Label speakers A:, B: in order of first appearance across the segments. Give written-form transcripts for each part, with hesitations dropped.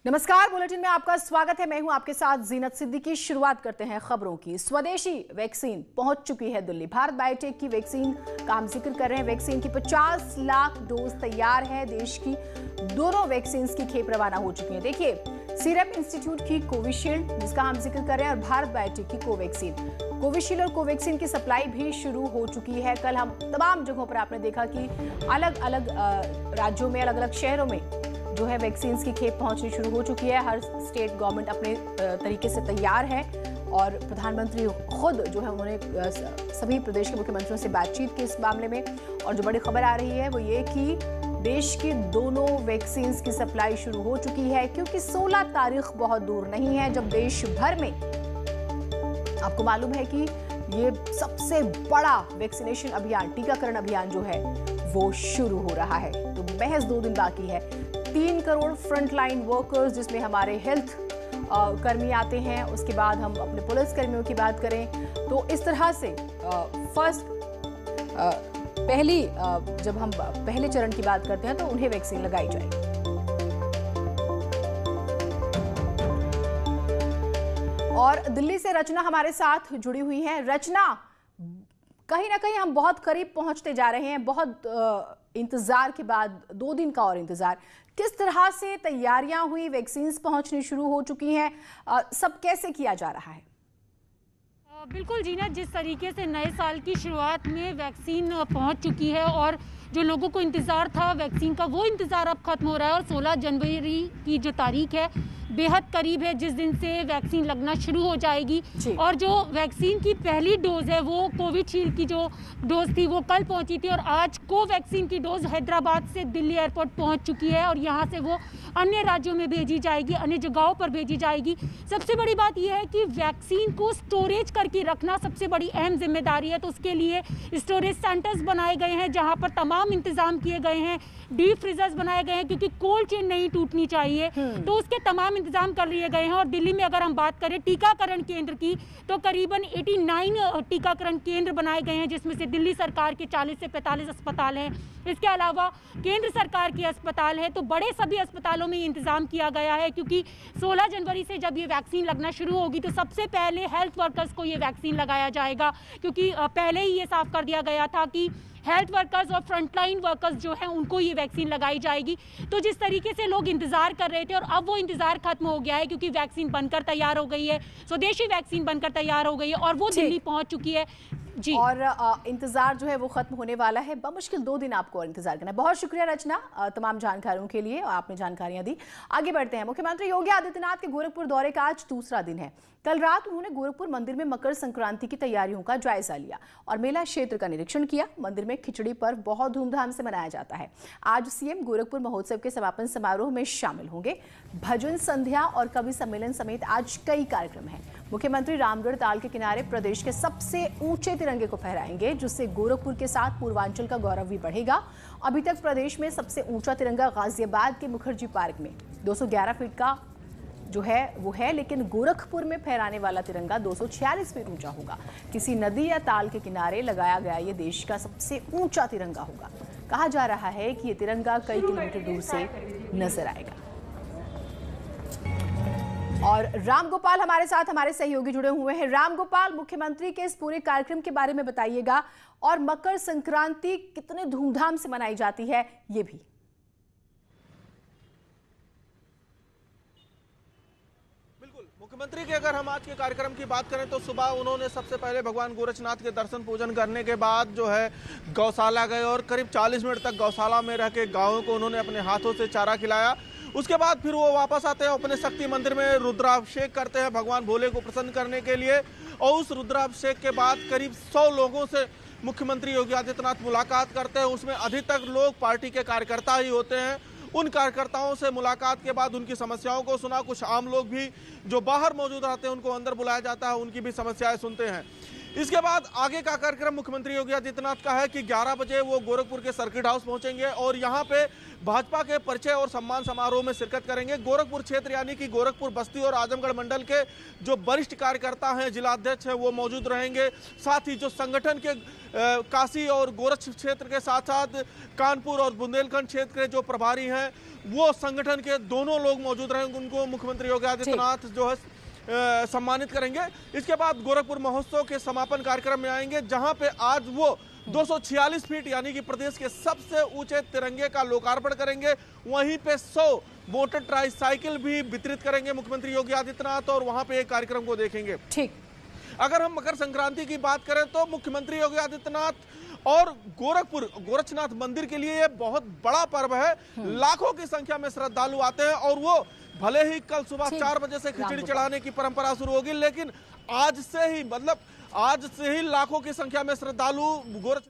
A: नमस्कार, बुलेटिन में आपका स्वागत है। मैं हूं आपके साथ जीनत सिद्दीकी। शुरुआत करते हैं खबरों की। स्वदेशी वैक्सीन पहुंच चुकी है दिल्ली। भारत बायोटेक की वैक्सीन का हम जिक्र कर रहे हैं। वैक्सीन की 50 लाख डोज तैयार है। देश की दोनों वैक्सीन की खेप रवाना हो चुकी है। देखिए, सीरम इंस्टीट्यूट की कोविशील्ड जिसका हम जिक्र कर रहे हैं और भारत बायोटेक की कोवैक्सीन। कोविशील्ड और कोवैक्सीन की सप्लाई भी शुरू हो चुकी है। कल हम तमाम जगहों पर आपने देखा कि अलग अलग राज्यों में, अलग अलग शहरों में जो है वैक्सीन की खेप पहुंचनी शुरू हो चुकी है। हर स्टेट गवर्नमेंट अपने तरीके से तैयार है और प्रधानमंत्री खुद जो है उन्होंने सभी प्रदेश के मुख्यमंत्रियों से बातचीत की इस मामले में। और जो बड़ी खबर आ रही है वो ये कि देश की दोनों वैक्सीन की सप्लाई शुरू हो चुकी है, क्योंकि 16 तारीख बहुत दूर नहीं है जब देश भर में, आपको मालूम है कि ये सबसे बड़ा वैक्सीनेशन अभियान, टीकाकरण अभियान जो है वो शुरू हो रहा है। तो महज 2 दिन बाकी है। 3 करोड़ फ्रंटलाइन वर्कर्स, जिसमें हमारे हेल्थ कर्मी आते हैं, उसके बाद हम अपने पुलिस कर्मियों की बात करें तो इस तरह से जब हम पहले चरण की बात करते हैं तो उन्हें वैक्सीन लगाई जाएगी। और दिल्ली से रचना हमारे साथ जुड़ी हुई है। रचना, कहीं ना कहीं हम बहुत करीब पहुंचते जा रहे हैं। बहुत इंतजार के बाद 2 दिन का और इंतजार। किस तरह से तैयारियां हुई, वैक्सीन पहुंचनी शुरू हो चुकी हैं, सब कैसे किया जा रहा है?
B: बिल्कुल जीना, जिस तरीके से नए साल की शुरुआत में वैक्सीन पहुंच चुकी है और जो लोगों को इंतज़ार था वैक्सीन का, वो इंतज़ार अब खत्म हो रहा है। और 16 जनवरी की जो तारीख है बेहद करीब है, जिस दिन से वैक्सीन लगना शुरू हो जाएगी। और जो वैक्सीन की पहली डोज है वो कोविशील्ड की जो डोज थी वो कल पहुंची थी और आज कोवैक्सीन की डोज हैदराबाद से दिल्ली एयरपोर्ट पहुंच चुकी है और यहां से वो अन्य राज्यों में भेजी जाएगी, अन्य जगहों पर भेजी जाएगी। सबसे बड़ी बात यह है कि वैक्सीन को स्टोरेज करके रखना सबसे बड़ी अहम जिम्मेदारी है। तो उसके लिए स्टोरेज सेंटर्स बनाए गए हैं जहाँ पर तमाम इंतजाम किए गए हैं। डीप फ्रीजर्स बनाए गए हैं क्योंकि कोल्ड चेन नहीं टूटनी चाहिए, तो उसके तमाम इंतजाम कर लिए गए हैं। और दिल्ली में अगर हम बात करें टीकाकरण केंद्र की तो करीबन 89 टीकाकरण केंद्र बनाए गए हैं, जिसमें से दिल्ली सरकार के 40 से 45 अस्पताल हैं। इसके अलावा केंद्र सरकार के अस्पताल है। तो बड़े सभी अस्पतालों में इंतजाम किया गया है, क्योंकि 16 जनवरी से जब ये वैक्सीन लगना शुरू होगी तो सबसे पहले हेल्थ वर्कर्स को ये वैक्सीन लगाया जाएगा, क्योंकि पहले ही ये साफ कर दिया गया था कि हेल्थ वर्कर्स और फ्रंटलाइन वर्कर्स जो हैं उनको ये वैक्सीन लगाई जाएगी। तो जिस तरीके से लोग इंतजार कर रहे थे और अब वो इंतजार खत्म हो गया है, क्योंकि वैक्सीन बनकर तैयार हो गई है, स्वदेशी वैक्सीन बनकर तैयार हो गई है और वो दिल्ली पहुंच चुकी है जी।
A: और इंतजार जो है वो खत्म होने वाला है। बमुश्किल 2 दिन आपको और इंतजार करना है। बहुत शुक्रिया रचना तमाम जानकारियों के लिए, आपने जानकारियां दी। आगे बढ़ते हैं। मुख्यमंत्री योगी आदित्यनाथ के गोरखपुर दौरे का आज दूसरा दिन है। कल रात उन्होंने गोरखपुर मंदिर में मकर संक्रांति की तैयारियों का जायजा लिया और मेला क्षेत्र का निरीक्षण किया। मंदिर में खिचड़ी पर्व बहुत धूमधाम से मनाया जाता है। आज सीएम गोरखपुर महोत्सव के समापन समारोह में शामिल होंगे। भजन संध्या और कवि सम्मेलन समेत आज कई कार्यक्रम हैं। मुख्यमंत्री रामगढ़ ताल के किनारे प्रदेश के सबसे ऊंचे तिरंगे को फहराएंगे, जिससे गोरखपुर के साथ पूर्वांचल का गौरव भी बढ़ेगा। अभी तक प्रदेश में सबसे ऊंचा तिरंगा गाजियाबाद के मुखर्जी पार्क में 211 फीट का जो है वो है, लेकिन गोरखपुर में फहराने वाला तिरंगा 246 फीट ऊंचा होगा। किसी नदी या ताल के किनारे लगाया गया ये देश का सबसे ऊंचा तिरंगा होगा। कहा जा रहा है कि ये तिरंगा कई किलोमीटर दूर से नजर आएगा। और रामगोपाल हमारे साथ, हमारे सहयोगी जुड़े हुए हैं। रामगोपाल, मुख्यमंत्री के इस पूरे कार्यक्रम के बारे में बताइएगा और मकर संक्रांति कितने धूमधाम से मनाई जाती है ये भी।
C: मुख्यमंत्री के अगर हम आज के कार्यक्रम की बात करें तो सुबह उन्होंने सबसे पहले भगवान गोरक्षनाथ के दर्शन पूजन करने के बाद जो है गौशाला गए और करीब 40 मिनट तक गौशाला में रह के गायों को उन्होंने अपने हाथों से चारा खिलाया। उसके बाद फिर वो वापस आते हैं, अपने शक्ति मंदिर में रुद्राभिषेक करते हैं भगवान भोले को प्रसन्न करने के लिए। और उस रुद्राभिषेक के बाद करीब 100 लोगों से मुख्यमंत्री योगी आदित्यनाथ मुलाकात करते हैं। उसमें अधिकतर लोग पार्टी के कार्यकर्ता ही होते हैं। उन कार्यकर्ताओं से मुलाकात के बाद उनकी समस्याओं को सुना। कुछ आम लोग भी जो बाहर मौजूद रहते हैं उनको अंदर बुलाया जाता है, उनकी भी समस्याएं सुनते हैं। इसके बाद आगे का कार्यक्रम मुख्यमंत्री योगी आदित्यनाथ का है कि 11 बजे वो गोरखपुर के सर्किट हाउस पहुंचेंगे और यहां पे भाजपा के परिचय और सम्मान समारोह में शिरकत करेंगे। गोरखपुर क्षेत्र यानी कि गोरखपुर बस्ती और आजमगढ़ मंडल के जो वरिष्ठ कार्यकर्ता हैं, जिला अध्यक्ष हैं, वो मौजूद रहेंगे। साथ ही जो संगठन के काशी और गोरख क्षेत्र के साथ साथ कानपुर और बुंदेलखंड क्षेत्र के जो प्रभारी हैं, वो संगठन के दोनों लोग मौजूद रहेंगे। उनको मुख्यमंत्री योगी आदित्यनाथ जो है सम्मानित करेंगे। इसके बाद गोरखपुर महोत्सव के समापन कार्यक्रम में आएंगे, जहां पे आज वो 246 फीट यानी कि प्रदेश के सबसे ऊंचे तिरंगे का लोकार्पण करेंगे। वहीं पे 100 मोटर ट्राईसाइकिल भी वितरित करेंगे मुख्यमंत्री योगी आदित्यनाथ और वहां पे एक कार्यक्रम को देखेंगे।
A: ठीक,
C: अगर हम मकर संक्रांति की बात करें तो मुख्यमंत्री योगी आदित्यनाथ और गोरखपुर गोरक्षनाथ मंदिर के लिए यह बहुत बड़ा पर्व है। लाखों की संख्या में श्रद्धालु आते हैं और वो भले ही कल सुबह 4 बजे से खिचड़ी चढ़ाने की परंपरा शुरू होगी, लेकिन आज से ही लाखों की संख्या में श्रद्धालु गोरख।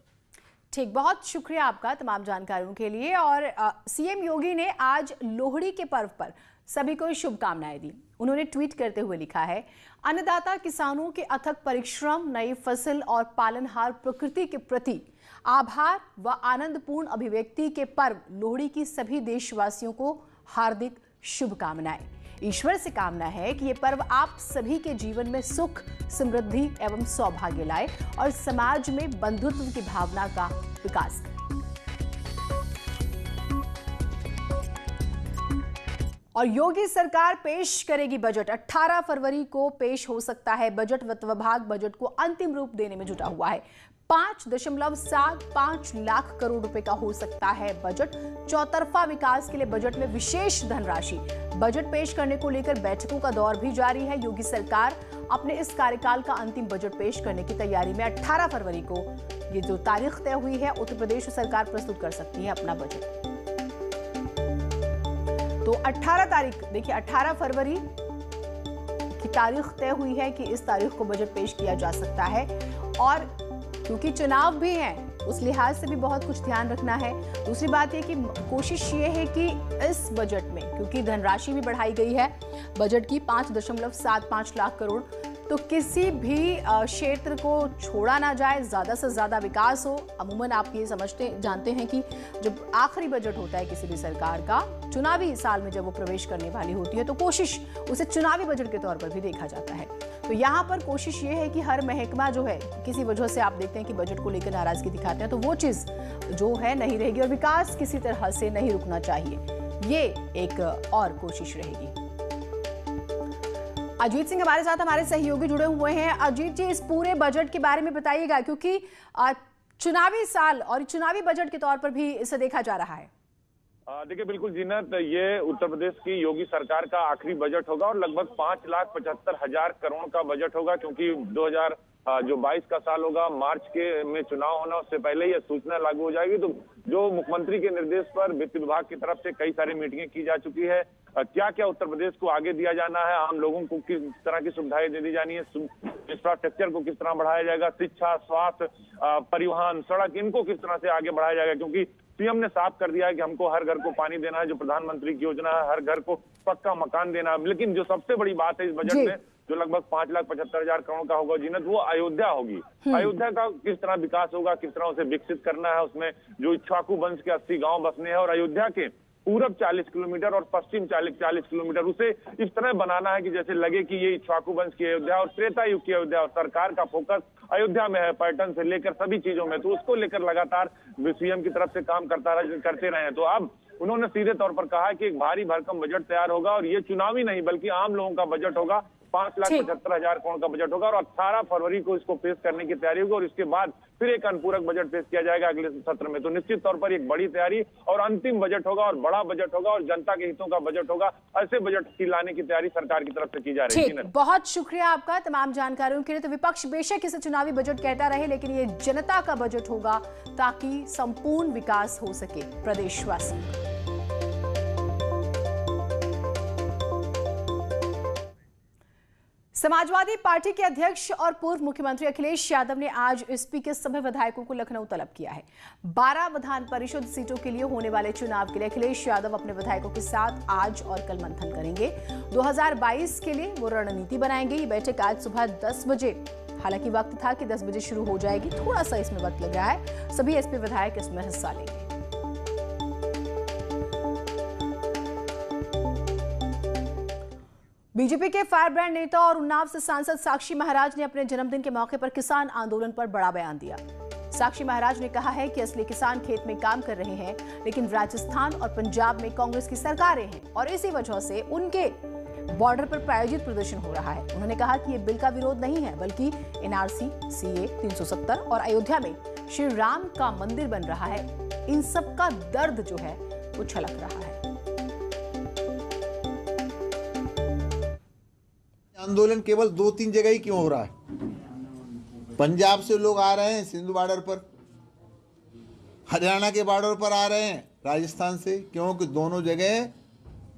A: ठीक, बहुत शुक्रिया आपका तमाम जानकारियों के लिए। और सीएम योगी ने आज लोहड़ी के पर्व पर सभी को शुभकामनाएं दी। उन्होंने ट्वीट करते हुए लिखा है, अन्नदाता किसानों के अथक परिश्रम, नई फसल और पालनहार प्रकृति के प्रति आभार व आनंदपूर्ण अभिव्यक्ति के पर्व लोहड़ी की सभी देशवासियों को हार्दिक शुभकामनाएं। ईश्वर से कामना है कि ये पर्व आप सभी के जीवन में सुख, समृद्धि एवं सौभाग्य लाए और समाज में बंधुत्व की भावना का विकास करे। और योगी सरकार पेश करेगी बजट। 18 फरवरी को पेश हो सकता है बजट। वित्त विभाग बजट को अंतिम रूप देने में जुटा हुआ है। 5.75 लाख करोड़ रुपए का हो सकता है बजट। चौतरफा विकास के लिए बजट में विशेष धनराशि। बजट पेश करने को लेकर बैठकों का दौर भी जारी है। योगी सरकार अपने इस कार्यकाल का अंतिम बजट पेश करने की तैयारी में। 18 फरवरी को ये जो तारीख तय हुई है, उत्तर प्रदेश सरकार प्रस्तुत कर सकती है अपना बजट। तो 18 तारीख, देखिए 18 फरवरी की तारीख तय हुई है कि इस तारीख को बजट पेश किया जा सकता है। और क्योंकि चुनाव भी है, उस लिहाज से भी बहुत कुछ ध्यान रखना है। दूसरी बात यह कि कोशिश ये है कि इस बजट में, क्योंकि धनराशि भी बढ़ाई गई है बजट की 5.75 लाख करोड़, तो किसी भी क्षेत्र को छोड़ा ना जाए, ज्यादा से ज्यादा विकास हो। अमूमन आप ये जानते हैं कि जब आखिरी बजट होता है किसी भी सरकार का, चुनावी साल में जब वो प्रवेश करने वाली होती है, तो कोशिश उसे चुनावी बजट के तौर पर भी देखा जाता है। तो यहाँ पर कोशिश ये है कि हर महकमा जो है, किसी वजह से आप देखते हैं कि बजट को लेकर नाराजगी दिखाते हैं, तो वो चीज जो है नहीं रहेगी और विकास किसी तरह से नहीं रुकना चाहिए। ये एक और कोशिश रहेगी। अजीत सिंह हमारे साथ, हमारे सहयोगी जुड़े हुए हैं। अजीत जी, इस पूरे बजट के बारे में बताइएगा, क्योंकि चुनावी साल और चुनावी बजट के तौर पर भी इसे देखा जा रहा है।
D: देखिए बिल्कुल जीनत, ये उत्तर प्रदेश की योगी सरकार का आखिरी बजट होगा और लगभग 5,75,000 करोड़ का बजट होगा, क्योंकि 2022 का साल होगा, मार्च के में चुनाव होना, उससे पहले ही सूचना लागू हो जाएगी। तो जो मुख्यमंत्री के निर्देश पर वित्त विभाग की तरफ से कई सारी मीटिंगें की जा चुकी है। क्या क्या उत्तर प्रदेश को आगे दिया जाना है, आम लोगों को किस तरह की सुविधाएं दे दी जानी है, इंफ्रास्ट्रक्चर को किस तरह बढ़ाया जाएगा, शिक्षा, स्वास्थ्य, परिवहन, सड़क, इनको किस तरह से आगे बढ़ाया जाएगा। क्योंकि सीएम ने साफ कर दिया है कि हमको हर घर को पानी देना है, जो प्रधानमंत्री की योजना है, हर घर को पक्का मकान देना है। लेकिन जो सबसे बड़ी बात है इस बजट में, जो लगभग 5,75,000 करोड़ का होगा जीनत, वो अयोध्या होगी। अयोध्या का किस तरह विकास होगा, किस तरह उसे विकसित करना है, उसमें जो इक्ष्वाकु वंश के 80 गांव बसने हैं और अयोध्या के पूरब 40 किलोमीटर और पश्चिम 40 किलोमीटर उसे इस तरह बनाना है कि जैसे लगे कि ये इक्ष्वाकु वंश की अयोध्या और त्रेता युग की अयोध्या, और सरकार का फोकस अयोध्या में है, पर्यटन से लेकर सभी चीजों में। तो उसको लेकर लगातार सीएम की तरफ से काम करते रहे हैं। तो अब उन्होंने सीधे तौर पर कहा है कि एक भारी भरकम बजट तैयार होगा और ये चुनावी नहीं बल्कि आम लोगों का बजट होगा। 5,75,000 करोड़ का बजट होगा और 18 फरवरी को इसको पेश करने की तैयारी होगी और इसके बाद फिर एक अनुपूरक बजट पेश किया जाएगा अगले सत्र में। तो निश्चित तौर पर एक बड़ी तैयारी और अंतिम बजट होगा और बड़ा बजट होगा और जनता के हितों का बजट होगा। ऐसे बजट की लाने की तैयारी सरकार की तरफ से की जा रही है।
A: बहुत शुक्रिया आपका तमाम जानकारियों के लिए। तो विपक्ष बेशक इसे चुनावी बजट कहता रहे, लेकिन ये जनता का बजट होगा ताकि संपूर्ण विकास हो सके प्रदेशवासी। समाजवादी पार्टी के अध्यक्ष और पूर्व मुख्यमंत्री अखिलेश यादव ने आज एसपी के सभी विधायकों को लखनऊ तलब किया है। 12 विधान परिषद सीटों के लिए होने वाले चुनाव के लिए अखिलेश यादव अपने विधायकों के साथ आज और कल मंथन करेंगे। 2022 के लिए वो रणनीति बनाएंगे। ये बैठक आज सुबह 10 बजे हालांकि वक्त था कि 10 बजे शुरू हो जाएगी, थोड़ा सा इसमें वक्त लग रहा है। सभी एसपी विधायक इसमें हिस्सा लेंगे। बीजेपी के फायर ब्रांड नेता और उन्नाव से सांसद साक्षी महाराज ने अपने जन्मदिन के मौके पर किसान आंदोलन पर बड़ा बयान दिया। साक्षी महाराज ने कहा है कि असली किसान खेत में काम कर रहे हैं, लेकिन राजस्थान और पंजाब में कांग्रेस की सरकारें हैं और इसी वजह से उनके बॉर्डर पर प्रायोजित प्रदर्शन हो रहा है। उन्होंने कहा कि ये बिल का विरोध नहीं है, बल्कि एनआरसी, सीए, 370 और अयोध्या में श्री राम का मंदिर बन रहा है। इन सब का दर्द जो है वो छलक रहा है।
E: आंदोलन केवल 2-3 जगह ही क्यों हो रहा है? पंजाब से लोग आ रहे हैं सिंध बॉर्डर पर, हरियाणा के बॉर्डर पर आ रहे हैं, राजस्थान से, क्योंकि दोनों जगह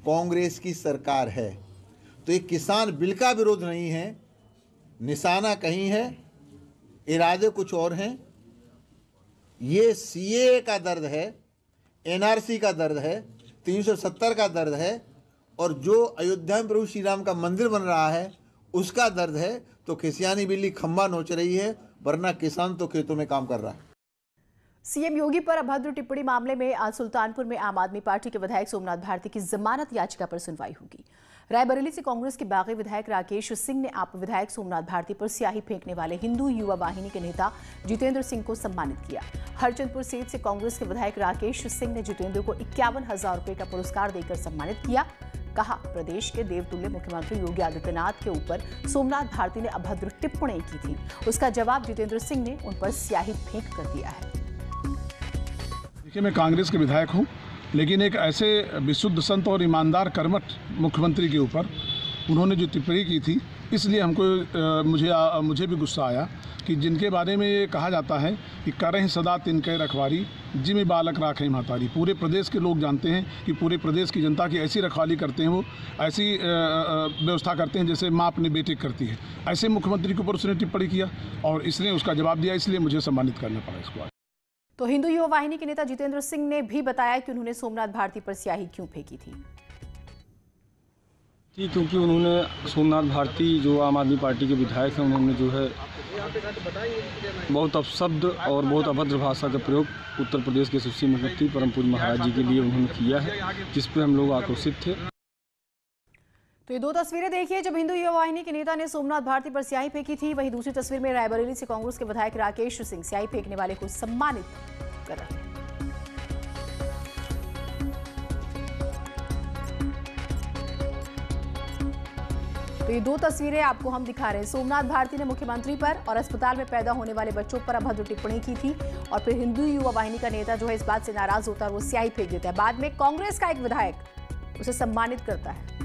E: कांग्रेस की सरकार है। तो ये किसान बिल का विरोध नहीं है, निशाना कहीं है, इरादे कुछ और हैं। ये सीए का दर्द है, एनआरसी का दर्द है, 370 का दर्द है, और जो अयोध्या में प्रभु श्री राम का मंदिर बन रहा है उसका दर्द है। तो खिसियानी बिल्ली खंबा नोच रही है, वरना किसान तो खेतों में काम कर रहा है।
A: सीएम योगी पर अभद्र टिप्पणी मामले में आज सुल्तानपुर में आम आदमी पार्टी के विधायक सोमनाथ भारती की जमानत याचिका पर सुनवाई होगी। रायबरेली से कांग्रेस के बागी विधायक राकेश सिंह ने आप विधायक सोमनाथ भारती पर स्याही फेंकने वाले हिंदू युवा वाहिनी के नेता जितेंद्र सिंह को सम्मानित किया। हरचंदपुर सीट से कांग्रेस के विधायक राकेश सिंह ने जितेंद्र को 51,000 रुपए का पुरस्कार देकर सम्मानित किया। कहा, प्रदेश के देवतुल्य मुख्यमंत्री योगी आदित्यनाथ के ऊपर सोमनाथ भारती ने अभद्र टिप्पणी की थी, उसका जवाब जितेंद्र सिंह ने उन पर स्याही फेंक कर दिया है।
F: देखिए, मैं कांग्रेस के विधायक हूं, लेकिन एक ऐसे विशुद्ध संत और ईमानदार कर्मठ मुख्यमंत्री के ऊपर उन्होंने जो टिप्पणी की थी, इसलिए मुझे भी गुस्सा आया कि जिनके बारे में ये कहा जाता है कि करें सदा तिनके रखवारी, जिम्मे बालक राखें महतारी। पूरे प्रदेश के लोग जानते हैं कि पूरे प्रदेश की जनता की ऐसी रखवाली करते हैं, वो ऐसी व्यवस्था करते हैं जैसे माँ अपने बेटे करती है। ऐसे मुख्यमंत्री के ऊपर उसने टिप्पणी किया और इसने उसका जवाब दिया, इसलिए मुझे सम्मानित करना पड़ा इसको।
A: तो हिंदू युवा वाहिनी के नेता जितेंद्र सिंह ने भी बताया कि उन्होंने सोमनाथ भारती पर स्याही क्यों फेंकी थी।
G: क्योंकि उन्होंने सोमनाथ भारती जो आम आदमी पार्टी के विधायक हैं, उन्होंने जो है बहुत अपशब्द और बहुत अभद्र भाषा का प्रयोग उत्तर प्रदेश के यशस्वी मुख्यमंत्री परम पूज्य महाराज जी के लिए उन्होंने किया है, जिस पर हम लोग आक्रोशित थे।
A: तो ये दो तस्वीरें देखिए जब हिंदू युवा वाहिनी के नेता ने सोमनाथ भारती पर स्याही फेंकी थी। वहीं दूसरी तस्वीर में रायबरेली से कांग्रेस के विधायक राकेश सिंह स्याही फेंकने वाले को सम्मानित कर रहे हैं। तो ये दो तस्वीरें आपको हम दिखा रहे हैं। सोमनाथ भारती ने मुख्यमंत्री पर और अस्पताल में पैदा होने वाले बच्चों पर अभद्र टिप्पणी की थी और फिर हिंदू युवा वाहिनी का नेता जो है इस बात से नाराज होता है और वो स्याही फेंक देता है। बाद में कांग्रेस का एक विधायक उसे सम्मानित करता है।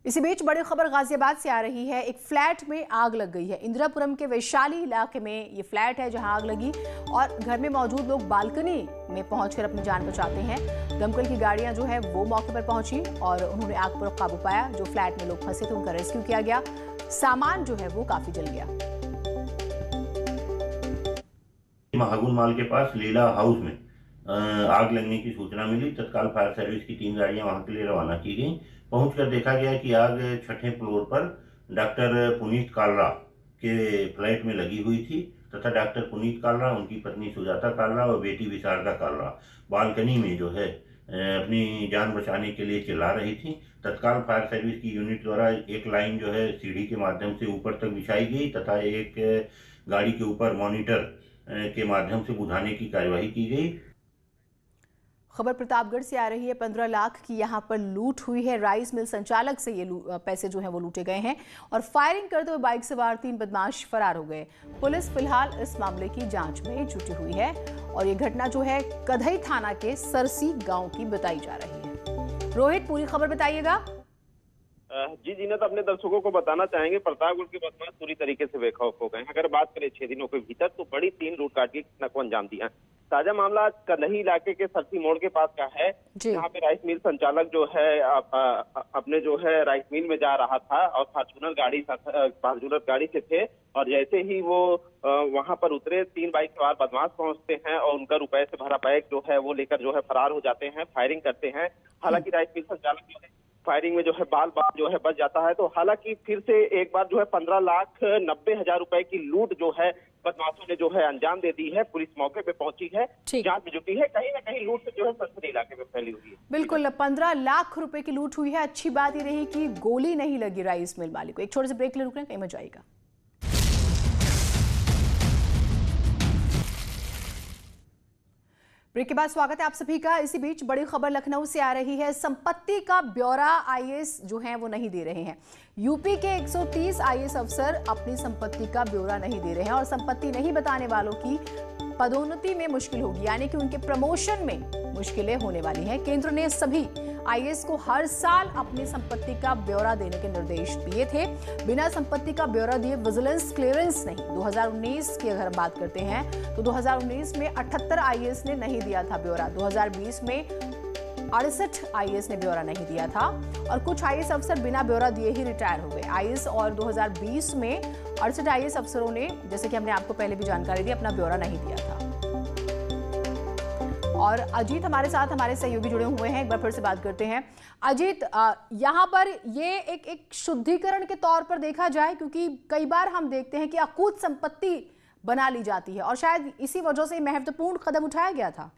A: इसी बीच बड़ी खबर गाजियाबाद से आ रही है। एक फ्लैट में आग लग गई है। इंदिरापुरम के वैशाली इलाके में ये फ्लैट है जहां आग लगी और घर में मौजूद लोग बालकनी में पहुंचकर अपनी जान बचाते हैं। दमकल की गाड़ियां जो है वो मौके पर पहुंची और उन्होंने आग पर काबू पाया। जो फ्लैट में लोग फंसे थे उनका रेस्क्यू किया गया। सामान जो है वो काफी जल गया।
H: महागुन माल के पास लीला हाउस में आग लगने की सूचना मिली। तत्काल फायर सर्विस की 3 गाड़ियां वहां के लिए रवाना की गई। पहुंचकर देखा गया कि आग 6ठे फ्लोर पर डॉक्टर पुनीत कालरा के फ्लैट में लगी हुई थी तथा डॉक्टर पुनीत कालरा, उनकी पत्नी सुजाता कालरा और बेटी विशारदा कालरा बालकनी में जो है अपनी जान बचाने के लिए चिल्ला रही थी। तत्काल फायर सर्विस की यूनिट द्वारा एक लाइन जो है सीढ़ी के माध्यम से ऊपर तक बिछाई गई तथा एक गाड़ी के ऊपर मॉनिटर के माध्यम से बुझाने की कार्यवाही की गई।
A: खबर प्रतापगढ़ से आ रही है। 15 लाख की यहां पर लूट हुई है। राइस मिल संचालक से ये पैसे जो हैं वो लूटे गए हैं और फायरिंग करते हुए बाइक सवार 3 बदमाश फरार हो गए। पुलिस फिलहाल इस मामले की जांच में जुटी हुई है और ये घटना जो है कधई थाना के सरसी गांव की बताई जा रही है। रोहित, पूरी खबर बताइएगा।
D: जी जीनत, अपने दर्शकों को बताना चाहेंगे प्रतापगढ़ के बदमाश पूरी तरीके से बेखौफ हो गए। अगर बात करें 6 दिनों के भीतर तो बड़ी 3 लूटकाट की घटना को अंजाम दिया। ताजा मामला आज कन्हई इलाके के सरसी मोड़ के पास का है, जहाँ पे राइस मिल संचालक जो है अपने जो है राइस मिल में जा रहा था और फॉर्चूनर गाड़ी से थे और जैसे ही वो वहां पर उतरे 3 बाइक सवार बदमाश पहुंचते हैं और उनका रुपए से भरा बैग जो है वो लेकर जो है फरार हो जाते हैं, फायरिंग करते हैं। हालांकि राइस मिल संचालक जो है
I: फायरिंग में जो है बाल जो है बच जाता है। तो हालांकि फिर से एक बार जो है 15,90,000 रुपए की लूट जो है बदमाशों ने जो है अंजाम दे दी है। पुलिस मौके पे पहुंची है, जांच में जुटी है। कहीं ना कहीं लूट से जो है सनसनी इलाके में फैली हुई है।
A: बिल्कुल, 15 लाख रुपए की लूट हुई है। अच्छी बात ये रही कि गोली नहीं लगी राइस मिल मालिक को। एक छोटे से ब्रेक ले रुक रहे हैं, कहीं मत जाइएगा। ब्रेक के बाद स्वागत है आप सभी का। इसी बीच बड़ी खबर लखनऊ से आ रही है। संपत्ति का ब्यौरा आईएएस जो हैं वो नहीं दे रहे हैं। यूपी के 130 आईएएस अफसर अपनी संपत्ति का ब्यौरा नहीं दे रहे हैं और संपत्ति नहीं बताने वालों की पदोन्नति में मुश्किल होगी, यानी कि उनके प्रमोशन में मुश्किलें होने वाली हैं। केंद्र ने सभी आईएएस को हर साल अपनी संपत्ति का ब्यौरा देने के निर्देश दिए थे। बिना संपत्ति का ब्यौरा दिए विजिलेंस क्लियरेंस नहीं। 2019 की अगर हम बात करते हैं तो 2019 में 78 आईएएस ने नहीं दिया था ब्यौरा। 2020 में 68 आईएएस ने ब्यौरा नहीं दिया था और कुछ आईएएस अफसर बिना ब्यौरा दिए ही रिटायर हो गए। आईएएस और 2020 में 68 आईएएस अफसरों ने, जैसे कि हमने आपको पहले भी जानकारी दी, अपना ब्यौरा नहीं दिया था। और अजीत हमारे साथ, हमारे सहयोगी जुड़े हुए हैं। एक बार फिर से बात करते हैं। अजीत, यहाँ पर ये एक शुद्धिकरण के तौर पर देखा जाए, क्योंकि कई बार हम देखते हैं कि अकूत संपत्ति बना ली जाती है और शायद इसी वजह से महत्वपूर्ण कदम उठाया गया था।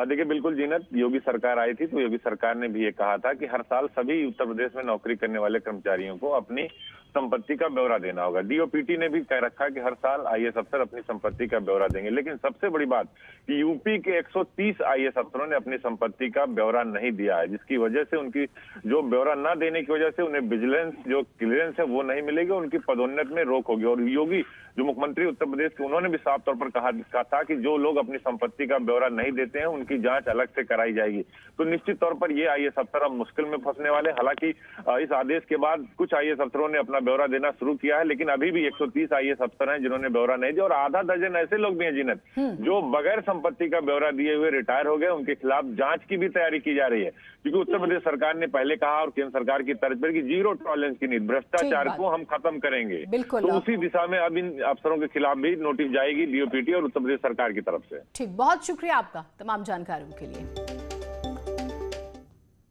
D: देखिए बिल्कुल जीनत, योगी सरकार आई थी तो योगी सरकार ने भी ये कहा था कि हर साल सभी उत्तर प्रदेश में नौकरी करने वाले कर्मचारियों को अपनी संपत्ति का ब्यौरा देना होगा। डीओपीटी ने भी कह रखा कि हर साल आईएएस अफसर अपनी संपत्ति का ब्यौरा देंगे। लेकिन सबसे बड़ी बात कि यूपी के 130 आईएएस अफसरों ने अपनी संपत्ति का ब्यौरा नहीं दिया है, जिसकी वजह से उनकी जो ब्यौरा न देने की वजह से उन्हें विजिलेंस जो क्लियरेंस है वो नहीं मिलेगी, उनकी पदोन्नति में रोक होगी। और योगी जो मुख्यमंत्री उत्तर प्रदेश के, उन्होंने भी साफ तौर पर कहा था कि जो लोग अपनी संपत्ति का ब्यौरा नहीं देते हैं उनकी जांच अलग से कराई जाएगी। तो निश्चित तौर पर ये आईएएस अफसर अब मुश्किल में फंसने वाले। हालांकि इस आदेश के बाद कुछ आईएएस अफसरों ने अपना ब्यौरा देना शुरू किया है, लेकिन अभी भी 130 आईएएस अफसर हैं जिन्होंने ब्यौरा नहीं दिया और आधा दर्जन ऐसे लोग भी हैं जीनत जो बगैर संपत्ति का ब्यौरा दिए हुए रिटायर हो गए। उनके खिलाफ जांच की भी तैयारी की जा रही है, क्योंकि उत्तर प्रदेश सरकार ने पहले कहा और केंद्र सरकार की तर्ज पर कि जीरो टॉलरेंस की नीति, भ्रष्टाचार को हम खत्म करेंगे। तो उसी दिशा में अब इन अफसरों के खिलाफ भी नोटिस जाएगी डीओपीटी और उत्तर प्रदेश सरकार की तरफ से।
A: ठीक, बहुत शुक्रिया आपका तमाम जानकारियों के लिए।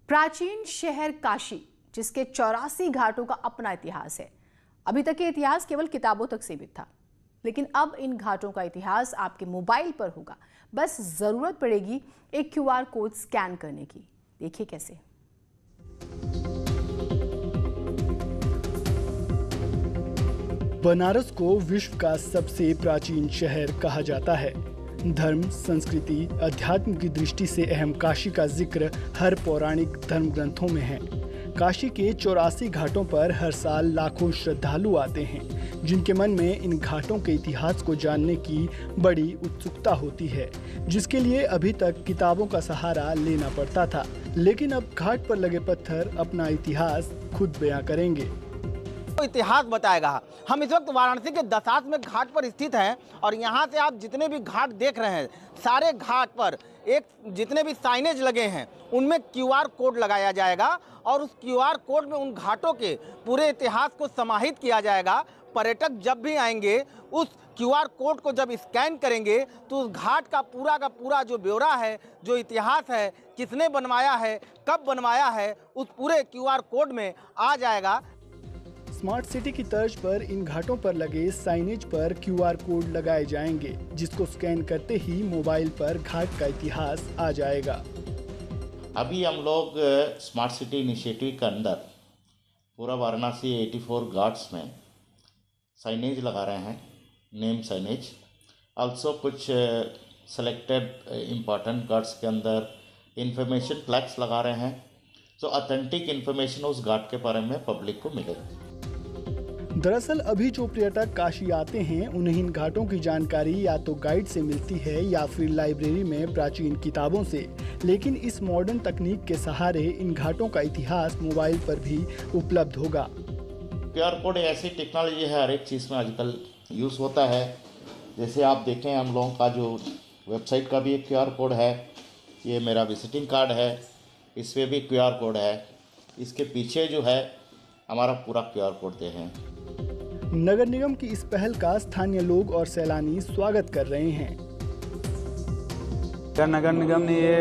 A: प्राचीन शहर काशी, जिसके 84 घाटों का अपना इतिहास है। अभी तक ये इतिहास केवल किताबों तक सीमित था, लेकिन अब इन घाटों का इतिहास आपके मोबाइल पर होगा। बस जरूरत पड़ेगी एक क्यूआर कोड स्कैन करने की। देखिए कैसे।
J: बनारस को विश्व का सबसे प्राचीन शहर कहा जाता है। धर्म, संस्कृति, अध्यात्म की दृष्टि से अहम काशी का जिक्र हर पौराणिक धर्म ग्रंथों में है। काशी के 84 घाटों पर हर साल लाखों श्रद्धालु आते हैं, जिनके मन में इन घाटों के इतिहास को जानने की बड़ी उत्सुकता होती है, जिसके लिए अभी तक किताबों का सहारा लेना पड़ता था। लेकिन अब घाट पर लगे पत्थर अपना इतिहास खुद बयां करेंगे।
K: इतिहास बताएगा। हम इस वक्त वाराणसी के दशाश्वमेध घाट पर स्थित हैं और यहाँ से आप जितने भी घाट देख रहे हैं, सारे घाट पर जितने भी साइनेज लगे हैं उनमें क्यूआर कोड लगाया जाएगा और उस क्यूआर कोड में उन घाटों के पूरे इतिहास को समाहित किया जाएगा। पर्यटक जब भी आएंगे उस क्यूआर कोड को जब स्कैन करेंगे तो उस घाट का पूरा जो ब्यौरा है, जो इतिहास है, किसने बनवाया है, कब बनवाया है, उस पूरे क्यूआर कोड में आ जाएगा।
J: स्मार्ट सिटी की तर्ज पर इन घाटों पर लगे साइनेज पर क्यूआर कोड लगाए जाएंगे, जिसको स्कैन करते ही मोबाइल पर घाट का इतिहास आ जाएगा।
L: अभी हम लोग स्मार्ट सिटी इनिशिएटिव के अंदर पूरा वाराणसी 84 घाट्स में साइनेज लगा रहे हैं, नेम साइनेज। आल्सो कुछ सेलेक्टेड इम्पॉर्टेंट घाट्स के अंदर इंफॉर्मेशन प्लेक्स लगा रहे हैं, जो ऑथेंटिक इन्फॉर्मेशन उस घाट के बारे में पब्लिक को मिलेगी।
J: दरअसल अभी जो पर्यटक काशी आते हैं उन्हें इन घाटों की जानकारी या तो गाइड से मिलती है या फिर लाइब्रेरी में प्राचीन किताबों से, लेकिन इस मॉडर्न तकनीक के सहारे इन घाटों का इतिहास मोबाइल पर भी उपलब्ध होगा।
L: क्यूआर कोड ऐसी टेक्नोलॉजी है, हर एक चीज़ में आजकल यूज़ होता है। जैसे आप देखें, हम लोगों का जो वेबसाइट का भी एक क्यूआर कोड है, ये मेरा विजिटिंग कार्ड है, इसमें भी क्यूआर कोड है, इसके पीछे जो है हमारा पूरा क्यूआर कोड दे हैं।
J: नगर निगम की इस पहल का स्थानीय लोग और सैलानी स्वागत कर रहे हैं।
M: नगर निगम ने ये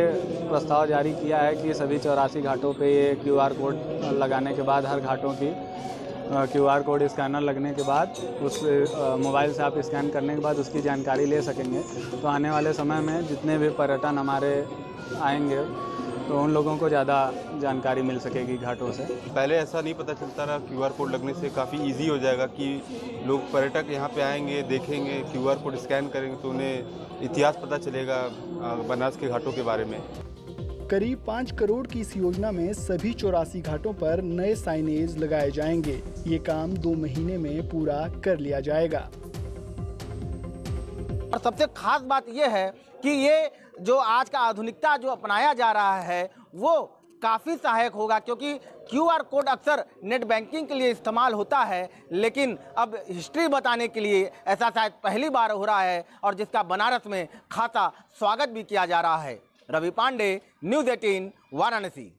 M: प्रस्ताव जारी किया है कि सभी 84 घाटों पे ये QR कोड लगाने के बाद हर घाटों की QR कोड स्कैनर लगने के बाद उस मोबाइल से आप स्कैन करने के बाद उसकी जानकारी ले सकेंगे। तो आने वाले समय में जितने भी पर्यटन हमारे आएंगे तो उन लोगों को ज़्यादा जानकारी मिल सकेगी घाटों से।
N: पहले ऐसा नहीं पता चलता रहा, QR कोड लगने से काफ़ी इजी हो जाएगा कि लोग पर्यटक यहाँ पे आएंगे, देखेंगे, QR कोड स्कैन करेंगे तो उन्हें इतिहास पता चलेगा बनारस के घाटों के बारे में।
J: करीब 5 करोड़ की इस योजना में सभी 84 घाटों पर नए साइनेज लगाए जाएंगे। ये काम 2 महीने में पूरा कर लिया जाएगा।
K: और सबसे खास बात यह है कि ये जो आज का आधुनिकता जो अपनाया जा रहा है वो काफ़ी सहायक होगा, क्योंकि QR कोड अक्सर नेट बैंकिंग के लिए इस्तेमाल होता है, लेकिन अब हिस्ट्री बताने के लिए ऐसा शायद पहली बार हो रहा है और जिसका बनारस में खासा स्वागत भी किया जा रहा है। रवि पांडे, न्यूज़ 18, वाराणसी।